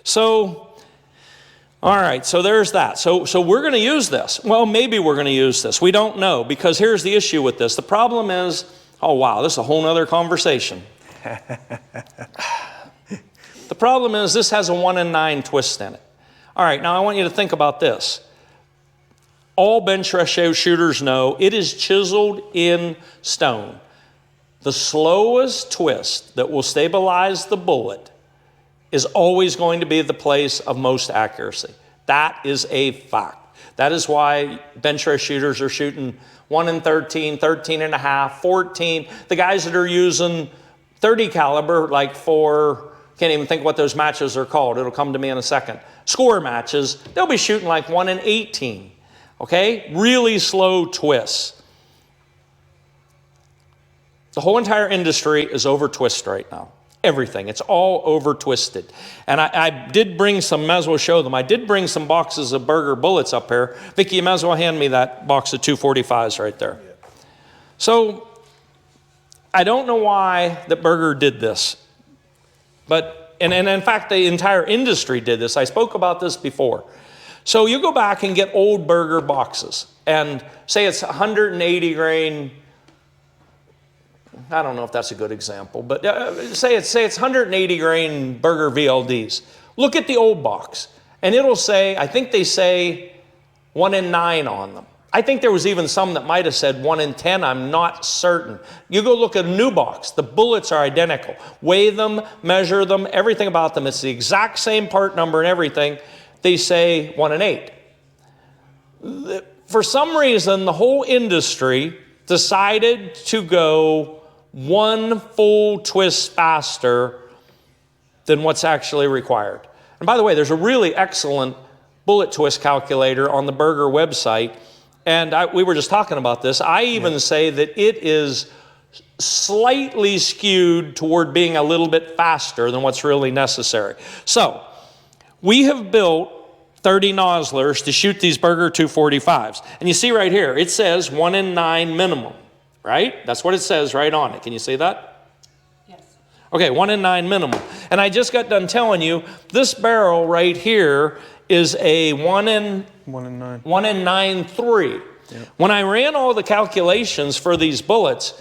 So, all right, so there's that. So we're going to use this. Well, maybe we're going to use this. We don't know, because here's the issue with this. The problem is, oh wow, this is a whole nother conversation. The problem is this has a 1 in 9 twist in it. All right, now I want you to think about this. All bench press shooters know it is chiseled in stone. The slowest twist that will stabilize the bullet is always going to be the place of most accuracy. That is a fact. That is why bench press shooters are shooting 1 in 13, 13 and a half, 14. The guys that are using 30 caliber, like for, can't even think what those matches are called. It'll come to me in a second. Score matches, they'll be shooting like 1 in 18. Okay? Really slow twists. The whole entire industry is over twist right now. Everything. It's all over twisted. And I did bring some, might as well show them. I did bring some boxes of Berger bullets up here. Vicki, you might as well hand me that box of 245s right there. Yeah. So, I don't know why that Berger did this. But, and in fact, the entire industry did this. I spoke about this before. So you go back and get old Berger boxes and say it's 180 grain. I don't know if that's a good example, but say it's 180 grain Berger VLDs. Look at the old box, and it'll say, I think they say 1 in 9 on them. I think there was even some that might have said 1 in 10. I'm not certain. You go look at a new box. The bullets are identical. Weigh them, measure them, everything about them. It's the exact same part number and everything. They say 1 in 8. For some reason, the whole industry decided to go one full twist faster than what's actually required. And by the way, there's a really excellent bullet twist calculator on the Berger website. And we were just talking about this. I even say that it is slightly skewed toward being a little bit faster than what's really necessary. So, we have built 30 nozzlers to shoot these Berger 245s. And you see right here, it says 1 in 9 minimum, right? That's what it says right on it. Can you see that? Yes. Okay, 1 in 9 minimum. And I just got done telling you, this barrel right here is a 1 in 9 3. Yep. When I ran all the calculations for these bullets,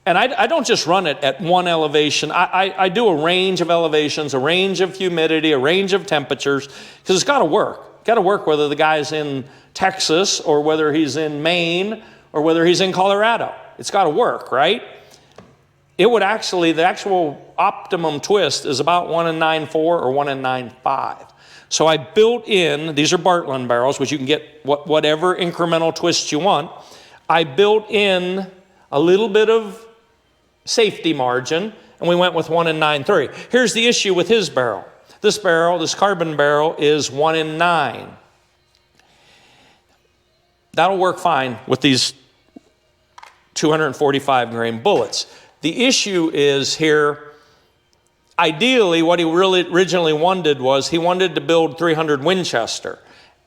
and I don't just run it at one elevation. I do a range of elevations, a range of humidity, a range of temperatures, because it's got to work. It's got to work whether the guy's in Texas or whether he's in Maine or whether he's in Colorado. It's got to work, right? It would actually, the actual optimum twist is about 1 in 9.4 or 1 in 9.5. So I built in, these are Bartlein barrels, which you can get whatever incremental twist you want. I built in a little bit of safety margin, and we went with 1 in 9.3. Here's the issue with his barrel. This barrel, this carbon barrel, is 1 in 9. That'll work fine with these 245 grain bullets. The issue is here, ideally, what he really originally wanted was he wanted to build 300 Winchester.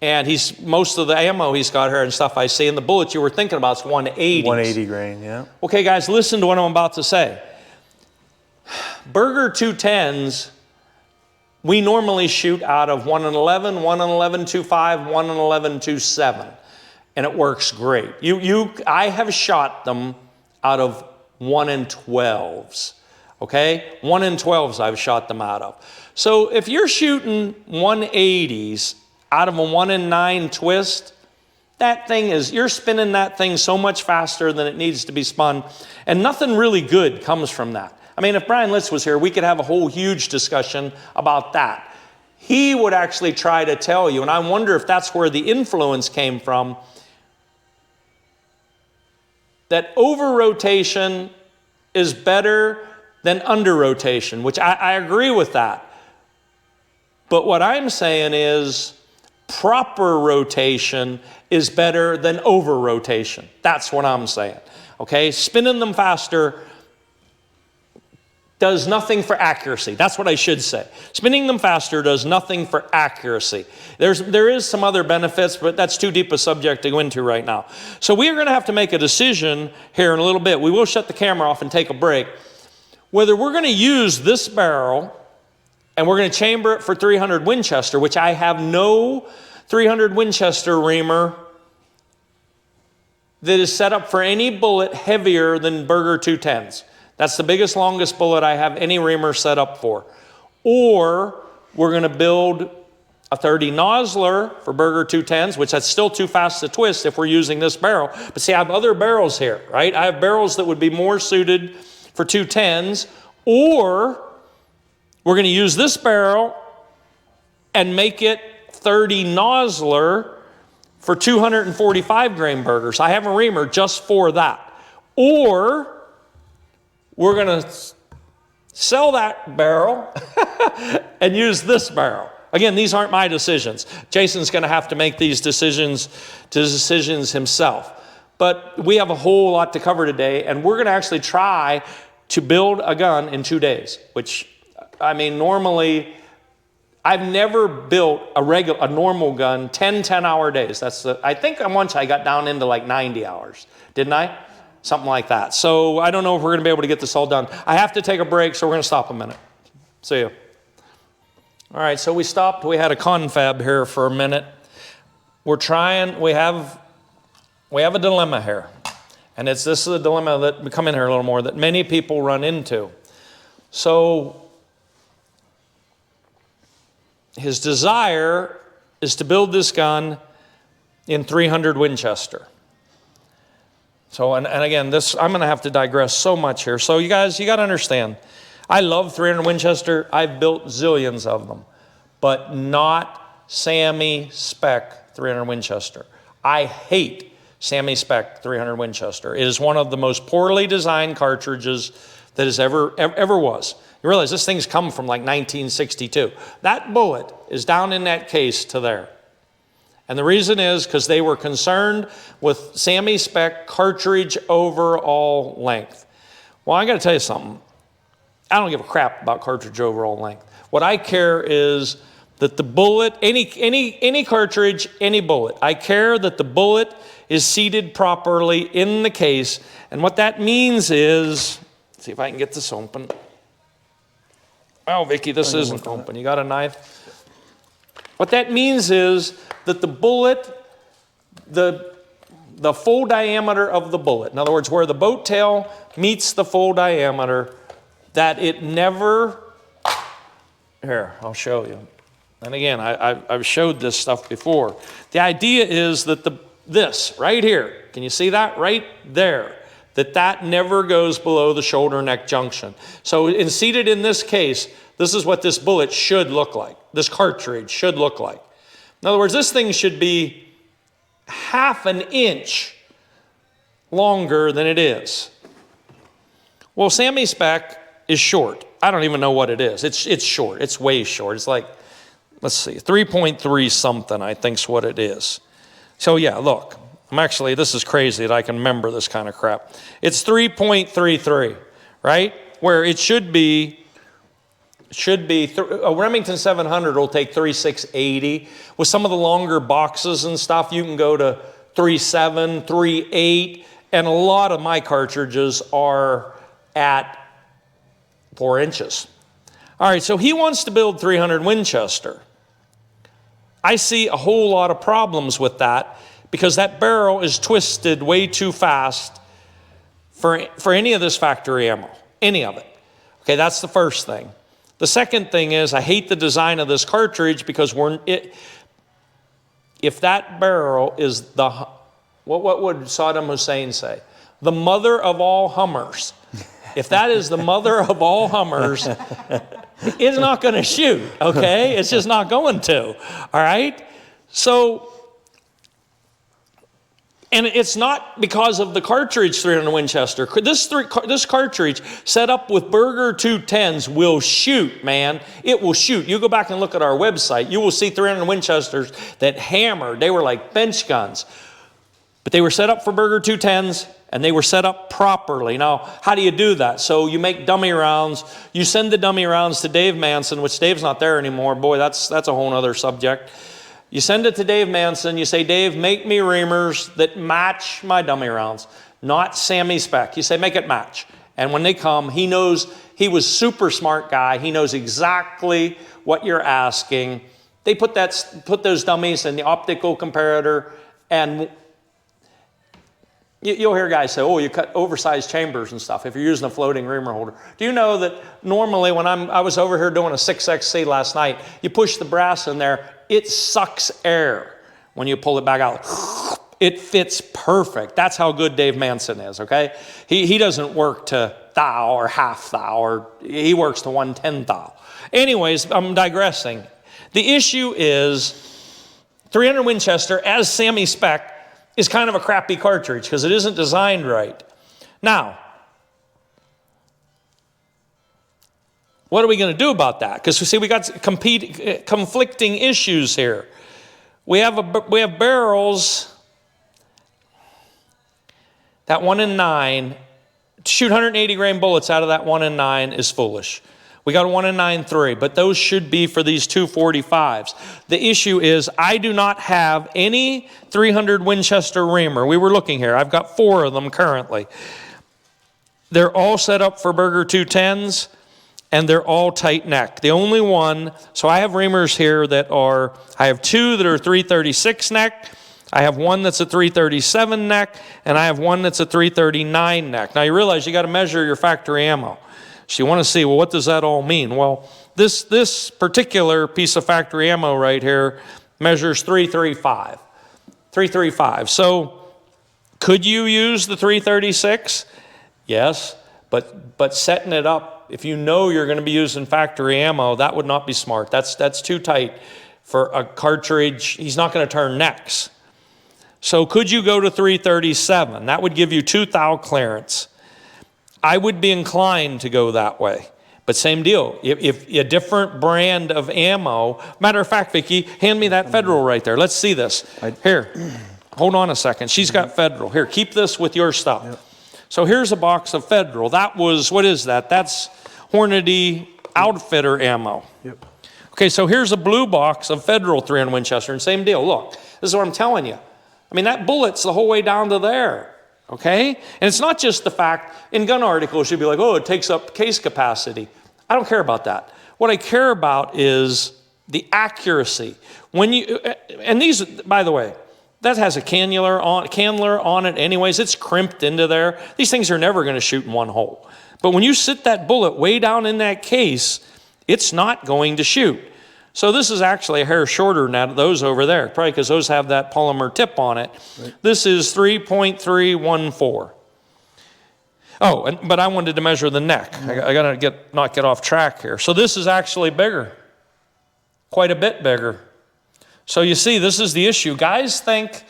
And most of the ammo he's got here and stuff I see, and the bullets you were thinking about is 180. 180 grain, yeah. Okay, guys, listen to what I'm about to say. Berger 210s, we normally shoot out of 1 in 11, 1 in 11.25, 1 in 11.27. And it works great. I have shot them out of 1 in 12s. Okay? 1 in 12s I've shot them out of. So if you're shooting 180s out of a 1 in 9 twist, that thing is, you're spinning that thing so much faster than it needs to be spun, and nothing really good comes from that. I mean, if Brian Litz was here, we could have a whole huge discussion about that. He would actually try to tell you, and I wonder if that's where the influence came from, that over-rotation is better than under-rotation, which I agree with that. But what I'm saying is proper rotation is better than over-rotation. That's what I'm saying. Okay? Spinning them faster does nothing for accuracy. That's what I should say. Spinning them faster does nothing for accuracy. There is some other benefits, but that's too deep a subject to go into right now. So we are going to have to make a decision here in a little bit. We will shut the camera off and take a break. Whether we're going to use this barrel And we're going to chamber it for 300 Winchester, which I have no 300 Winchester reamer that is set up for any bullet heavier than Berger 210s. That's the biggest, longest bullet I have any reamer set up for. Or we're going to build a 30 Nosler for Berger 210s, which that's still too fast to twist if we're using this barrel. But see, I have other barrels here, right? I have barrels that would be more suited for 210s, or we're going to use this barrel and make it 30 Nosler for 245 grain Bergers. I have a reamer just for that. Or we're going to sell that barrel and use this barrel. Again, these aren't my decisions. Jason's going to have to make these decisions himself. But we have a whole lot to cover today, and we're going to actually try to build a gun in 2 days, which, I mean, normally I've never built a normal gun 10-hour days. I think once I got down into like 90 hours, didn't I? Something like that. So I don't know if we're going to be able to get this all done. I have to take a break, so we're going to stop a minute. See you. All right, so we stopped. We had a confab here for a minute. We have a dilemma here. And this is a dilemma that, we come in here a little more, that many people run into. So his desire is to build this gun in 300 Winchester. So, and again, I'm going to have to digress so much here. So you guys, you got to understand, I love 300 Winchester. I've built zillions of them, but not Sammy spec 300 Winchester. I hate Sammy spec 300 Winchester. It is one of the most poorly designed cartridges that has ever was. You realize this thing's come from like 1962. That bullet is down in that case to there. And the reason is because they were concerned with Sammy spec cartridge overall length. Well, I got to tell you something. I don't give a crap about cartridge overall length. What I care is that the bullet, any cartridge, any bullet, I care that the bullet is seated properly in the case. And what that means is, let's see if I can get this open. Oh, Vicki, this isn't open. You got a knife? What that means is that the bullet, the full diameter of the bullet, in other words, where the boat tail meets the full diameter, that it never, here, I'll show you. And again, I've showed this stuff before. The idea is that this right here, can you see that right there? That never goes below the shoulder neck junction. So seated in this case, this is what this bullet should look like. This cartridge should look like. In other words, this thing should be half an inch longer than it is. Well, Sammy spec is short. I don't even know what it is. It's short. It's way short. It's like, let's see, 3.3 something, I think's what it is. So yeah, look. This is crazy that I can remember this kind of crap. It's 3.33, right? Where it should be a Remington 700 will take 3.680. With some of the longer boxes and stuff, you can go to 3.7, 3.8, and a lot of my cartridges are at 4 inches. All right, so he wants to build 300 Winchester. I see a whole lot of problems with that, because that barrel is twisted way too fast for any of this factory ammo, any of it. Okay, that's the first thing. The second thing is I hate the design of this cartridge because if that barrel is what would Saddam Hussein say? The mother of all Hummers. If that is the mother of all Hummers, it's not going to shoot, okay? It's just not going to, all right? So, and it's not because of the cartridge 300 Winchester. This cartridge set up with Berger 210s will shoot, man. It will shoot. You go back and look at our website. You will see 300 Winchesters that hammered. They were like bench guns. But they were set up for Berger 210s, and they were set up properly. Now, how do you do that? So you make dummy rounds. You send the dummy rounds to Dave Manson, which Dave's not there anymore. Boy, that's a whole other subject. You send it to Dave Manson. You say, Dave, make me reamers that match my dummy rounds, not Sammy spec. You say, make it match. And when they come, he knows, he was super smart guy. He knows exactly what you're asking. They put those dummies in the optical comparator, and you'll hear guys say, oh, you cut oversized chambers and stuff if you're using a floating reamer holder. Do you know that normally when I was over here doing a 6XC last night, you push the brass in there, it sucks air when you pull it back out. It fits perfect. That's how good Dave Manson is, okay? He doesn't work to thou or half thou, or he works to 1/10 thou. Anyways, I'm digressing. The issue is 300 Winchester, as Sammy spec, is kind of a crappy cartridge because it isn't designed right. Now, what are we going to do about that? Because we see we got conflicting issues here. We have barrels that 1 in 9. To shoot 180 grain bullets out of that 1 in 9 is foolish. We got a 1 in 9.3, but those should be for these 245s. The issue is I do not have any 300 Winchester reamer. We were looking here. I've got 4 of them currently. They're all set up for Berger 210s, and they're all tight neck. The only one, so I have reamers here that are, I have 2 that are 336 neck, I have 1 that's a 337 neck, and I have 1 that's a 339 neck. Now you realize you got to measure your factory ammo. So you want to see, well, what does that all mean? Well, this particular piece of factory ammo right here measures 335. 335. So could you use the 336? Yes, but setting it up, if you know you're going to be using factory ammo, that would not be smart. That's too tight for a cartridge. He's not going to turn necks. So could you go to 337? That would give you 2 thou clearance. I would be inclined to go that way. But same deal. If a different brand of ammo, matter of fact, Vicki, hand me that Federal right there. Let's see this. Here, hold on a second. She's got Federal. Here, keep this with your stuff. Yep. So here's a box of Federal. That was, what is that? That's Hornady Outfitter ammo. Yep. Okay, so here's a blue box of Federal 300 Winchester, and same deal. Look, this is what I'm telling you. I mean, that bullet's the whole way down to there. Okay? And it's not just the fact, in gun articles, you'd be like, oh, it takes up case capacity. I don't care about that. What I care about is the accuracy. When you, and these, by the way, that has a cannula on it anyways. It's crimped into there. These things are never going to shoot in one hole. But when you sit that bullet way down in that case, it's not going to shoot. So this is actually a hair shorter than those over there, probably because those have that polymer tip on it. Right. This is 3.314. Oh, but I wanted to measure the neck. I got to not get off track here. So this is actually bigger, quite a bit bigger. So you see, this is the issue. Guys think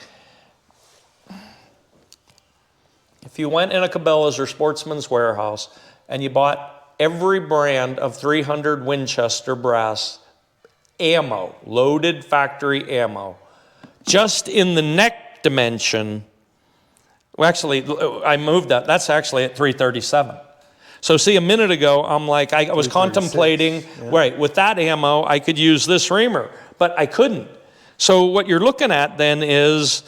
if you went in a Cabela's or Sportsman's Warehouse and you bought every brand of 300 Winchester brass ammo, loaded factory ammo, just in the neck dimension, well, actually, I moved that. That's actually at 337. So see, a minute ago, I'm like, I was contemplating, right, with that ammo, I could use this reamer, but I couldn't. So what you're looking at then is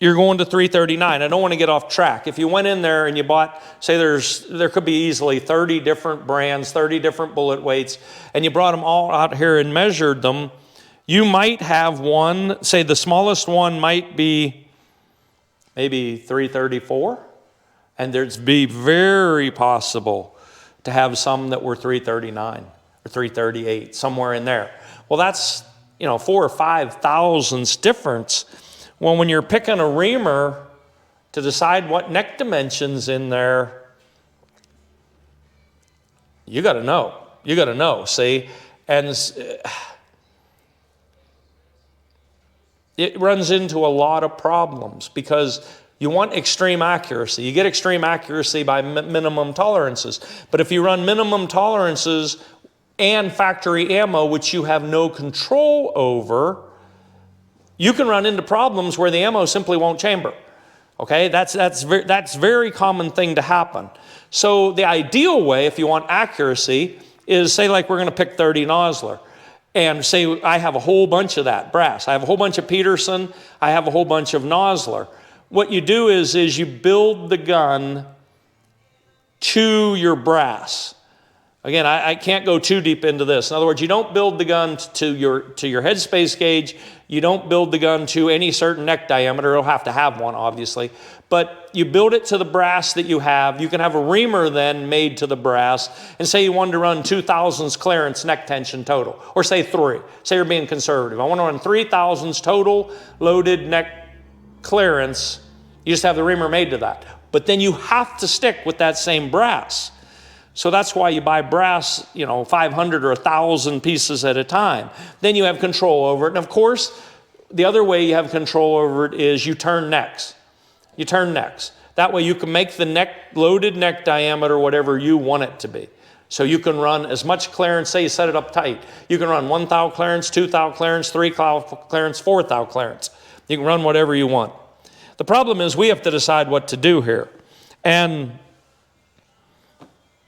you're going to 339. I don't want to get off track. If you went in there and you bought, say there could be easily 30 different brands, 30 different bullet weights, and you brought them all out here and measured them, you might have one, say the smallest one might be maybe 334, and there'd be very possible to have some that were 339 or 338, somewhere in there. Well, that's, 4,000 or 5,000 difference. Well, when you're picking a reamer to decide what neck dimensions in there, you got to know. You got to know, see? And it runs into a lot of problems because you want extreme accuracy. You get extreme accuracy by minimum tolerances. But if you run minimum tolerances and factory ammo, which you have no control over, you can run into problems where the ammo simply won't chamber. Okay, that's very common thing to happen. So the ideal way, if you want accuracy, is say like we're going to pick 30 Nosler, and say I have a whole bunch of that brass. I have a whole bunch of Peterson. I have a whole bunch of Nosler. What you do is you build the gun to your brass. Again, I can't go too deep into this. In other words, you don't build the gun to your headspace gauge. You don't build the gun to any certain neck diameter. It'll have to have one, obviously. But you build it to the brass that you have. You can have a reamer then made to the brass. And say you wanted to run 2 thousandths clearance neck tension total. Or say 3. Say you're being conservative. I want to run 3 thousandths total loaded neck clearance. You just have the reamer made to that. But then you have to stick with that same brass. So that's why you buy brass, 500 or 1,000 pieces at a time. Then you have control over it. And of course, the other way you have control over it is you turn necks. You turn necks. That way you can make the loaded neck diameter whatever you want it to be. So you can run as much clearance, say you set it up tight. You can run 1 thou clearance, 2 thou clearance, 3 thou clearance, 4 thou clearance. You can run whatever you want. The problem is we have to decide what to do here. And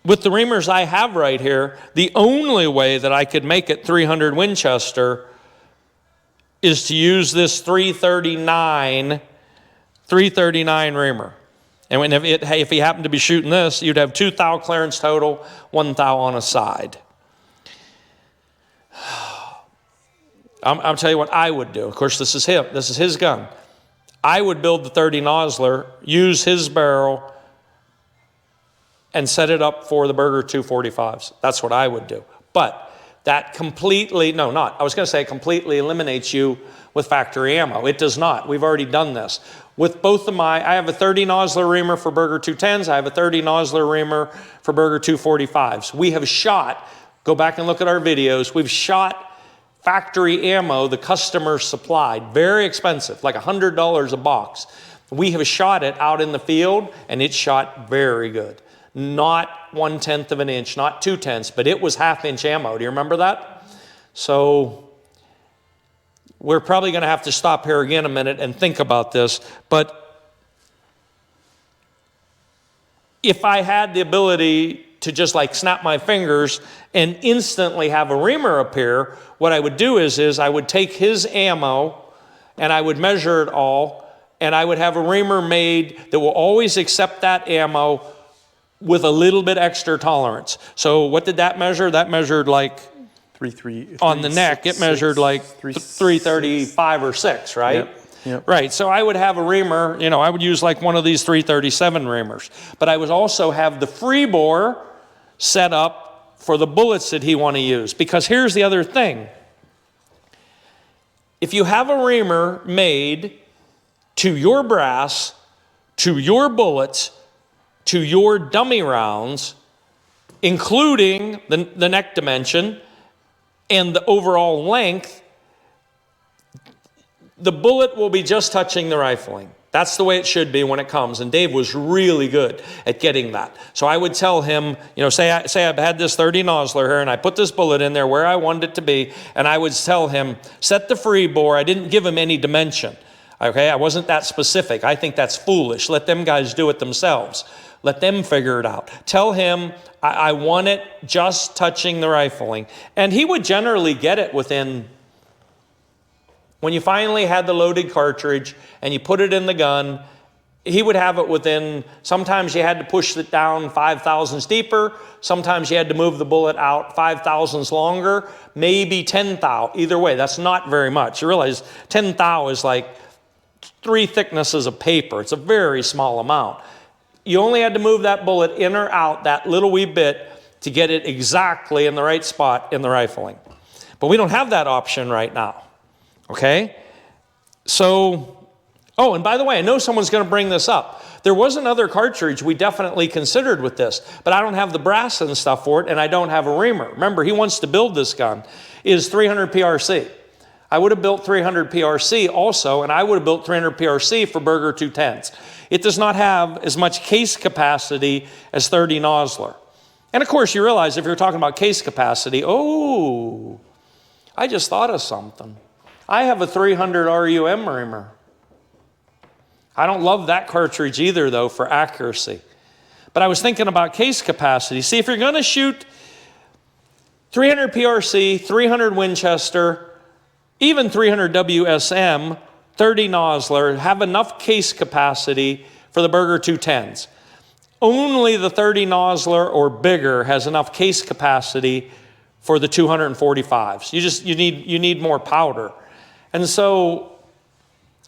with the reamers I have right here, the only way that I could make it 300 Winchester is to use this 339 reamer. And if you happen to be shooting this, you'd have 2 thou clearance total, 1 thou on a side. I'll tell you what I would do. Of course, this is him. This is his gun. I would build the 30 Nosler, use his barrel, and set it up for the Berger 245s. That's what I would do. But that completely eliminates you with factory ammo. It does not. We've already done this. With both of I have a 30 Nosler reamer for Berger 210s. I have a 30 Nosler reamer for Berger 245s. We have shot, go back and look at our videos, we've shot factory ammo the customer supplied. Very expensive, like $100 a box. We have shot it out in the field, and it shot very good. Not 1/10 of an inch, not 2/10, but it was 1/2 inch ammo. Do you remember that? So we're probably going to have to stop here again a minute and think about this. But if I had the ability to just like snap my fingers and instantly have a reamer appear, what I would do is I would take his ammo and I would measure it all, and I would have a reamer made that will always accept that ammo with a little bit extra tolerance. So what did that measure? That measured like on the neck. It measured like 335 or 6, right? Yep. Right. So I would have a reamer. I would use like one of these 337 reamers, but I would also have the free bore set up for the bullets that he want to use. Because here's the other thing: if you have a reamer made to your brass, to your bullets, to your dummy rounds, including the neck dimension and the overall length, the bullet will be just touching the rifling. That's the way it should be when it comes. And Dave was really good at getting that. So I would tell him, say I've had this 30 Nosler here and I put this bullet in there where I wanted it to be, and I would tell him, set the free bore. I didn't give him any dimension. Okay, I wasn't that specific. I think that's foolish. Let them guys do it themselves. Let them figure it out. Tell him, I want it just touching the rifling. And he would generally get it within, when you finally had the loaded cartridge and you put it in the gun, he would have it within, sometimes you had to push it down 5 thousandths deeper, sometimes you had to move the bullet out 5 thousandths longer, maybe 10 thou. Either way, that's not very much. You realize 10 thou is like 3 thicknesses of paper. It's a very small amount. You only had to move that bullet in or out that little wee bit to get it exactly in the right spot in the rifling. But we don't have that option right now. Okay? So, and by the way, I know someone's going to bring this up. There was another cartridge we definitely considered with this, but I don't have the brass and stuff for it, and I don't have a reamer. Remember, he wants to build this gun, is 300 PRC. I would have built 300 PRC also, and I would have built 300 PRC for Berger 210s. It does not have as much case capacity as 30 Nosler. And of course, you realize if you're talking about case capacity, I just thought of something. I have a 300 RUM reamer. I don't love that cartridge either, though, for accuracy. But I was thinking about case capacity. See, if you're going to shoot 300 PRC, 300 Winchester, even 300 WSM, 30 Nosler, have enough case capacity for the Berger 210s. only the 30 nozzler or bigger has enough case capacity for the 245s. You need more powder. And so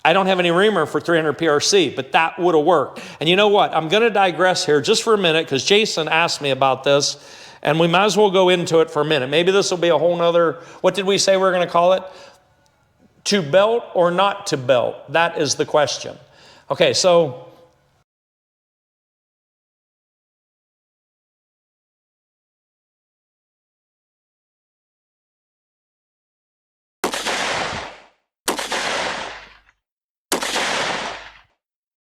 I don't have any reamer for 300 PRC, but that would have worked. And you know what? I'm going to digress here just for a minute because Jason asked me about this, and we might as well go into it for a minute. Maybe this will be a whole nother, what did we say we're going to call it? To belt or not to belt? That is the question. Okay, so